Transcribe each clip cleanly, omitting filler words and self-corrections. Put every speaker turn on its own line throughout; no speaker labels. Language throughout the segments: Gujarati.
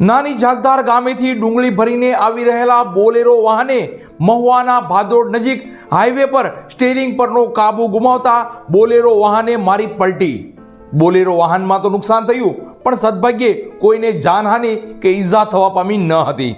નાની જાગદાર ગામેથી ડુંગળી ભરીને આવી રહેલા બોલેરો વાહને મહુવાના ભાદોડ નજીક હાઈવે પર સ્ટીયરિંગ પરનો કાબુ ગુમાવતા બોલેરો વાહને મારી પલટી. બોલેરો વાહનમાં તો નુકસાન થયું, પણ સદભાગ્યે કોઈને જાનહાનિ કે ઈજા થવા પામી ન હતી.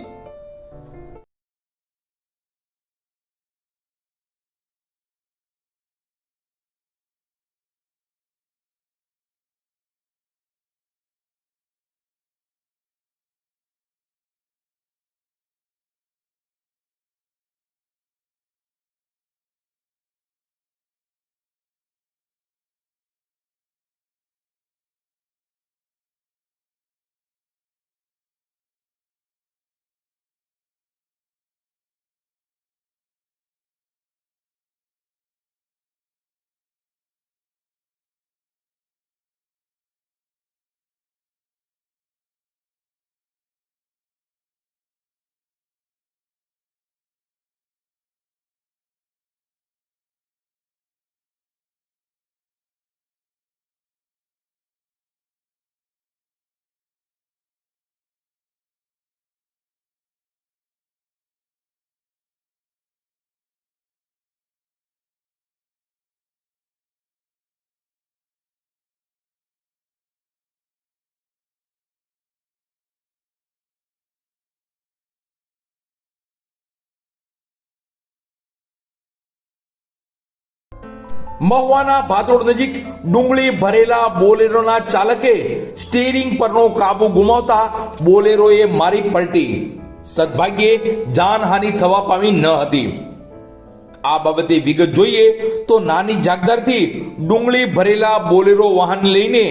મહુવાના ભાદોડ નજીક ડુંગળી ભરેલા બોલેરોના ચાલકે સ્ટીયરિંગ પરનો કાબુ ગુમાવતા બોલેરોએ મારી પલટી. સદભાગ્યે જાનહાનિ થવા પામી ન હતી. આ બાબતે વિગત જોઈએ તો નાની જાગદારથી ડુંગળી ભરેલા બોલેરો વાહન લઈને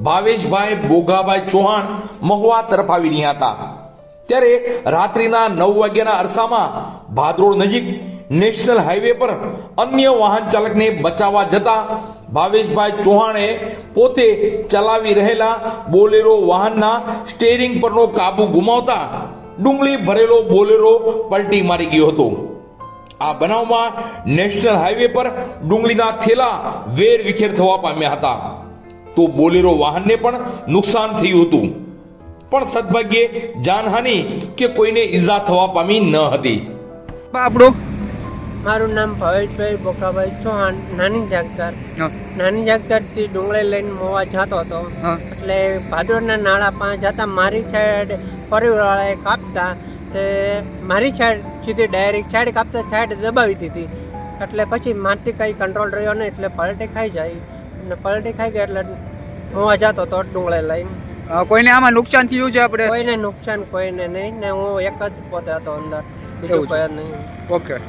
ભાવેશભાઈ બોગાભાઈ ચૌહાણ મહુવા તરફ આવી રહ્યા હતા. ત્યારે રાત્રિના 9 વાગ્યાના અરસામાં ભાદોડ નજીક નેશનલ હાઈવે પર અન્ય વાહન ચાલકને બચાવવા જતા ભાવેશભાઈ ચૌહાણે પોતે ચલાવી રહેલા બોલેરો વાહનના સ્ટીયરિંગ પરનો કાબુ ગુમાવતા ડુંગળી ભરેલો બોલેરો પલટી મારી ગયો હતો. આ બનાવમાં નેશનલ હાઈવે પર ડુંગળીના થેલા વેર વિખેર થવા પામ્યા હતા. તો બોલેરો વાહનને પણ નુકસાન થયું હતું, પણ સદભાગ્યે જાનહાનિ કે કોઈને ઈજા થવા પામી ન હતી.
આપણું
મારું નામ ભાવેશભાઈ બોકાભાઈ ચૌહાણ, નાની જાગદાર. નાની જાગદારથી ડુંગળી લઈને મોવા જતો હતો. એટલે ભાદોડના નાળા પાંચ જતા મારી સાઈડ ફરીવાળાએ કાપતા તે મારી સાઈડ સીધી ડાયરેક્ટ સાઈડ કાપતા સાઈડ દબાવી દીધી. એટલે પછી મારથી કંઈ કંટ્રોલ રહ્યો નહીં, એટલે પલટી ખાઈ જાય. અને પલટી ખાઈ ગઈ એટલે મોવા જતો હતો ડુંગળી લઈને.
કોઈને આમાં નુકસાન થયું છે? આપણે
કોઈને નુકસાન કોઈને નહીં ને હું એક જ પોતે હતો અંદર, બીજું કોઈ નહીં.
ઓકે.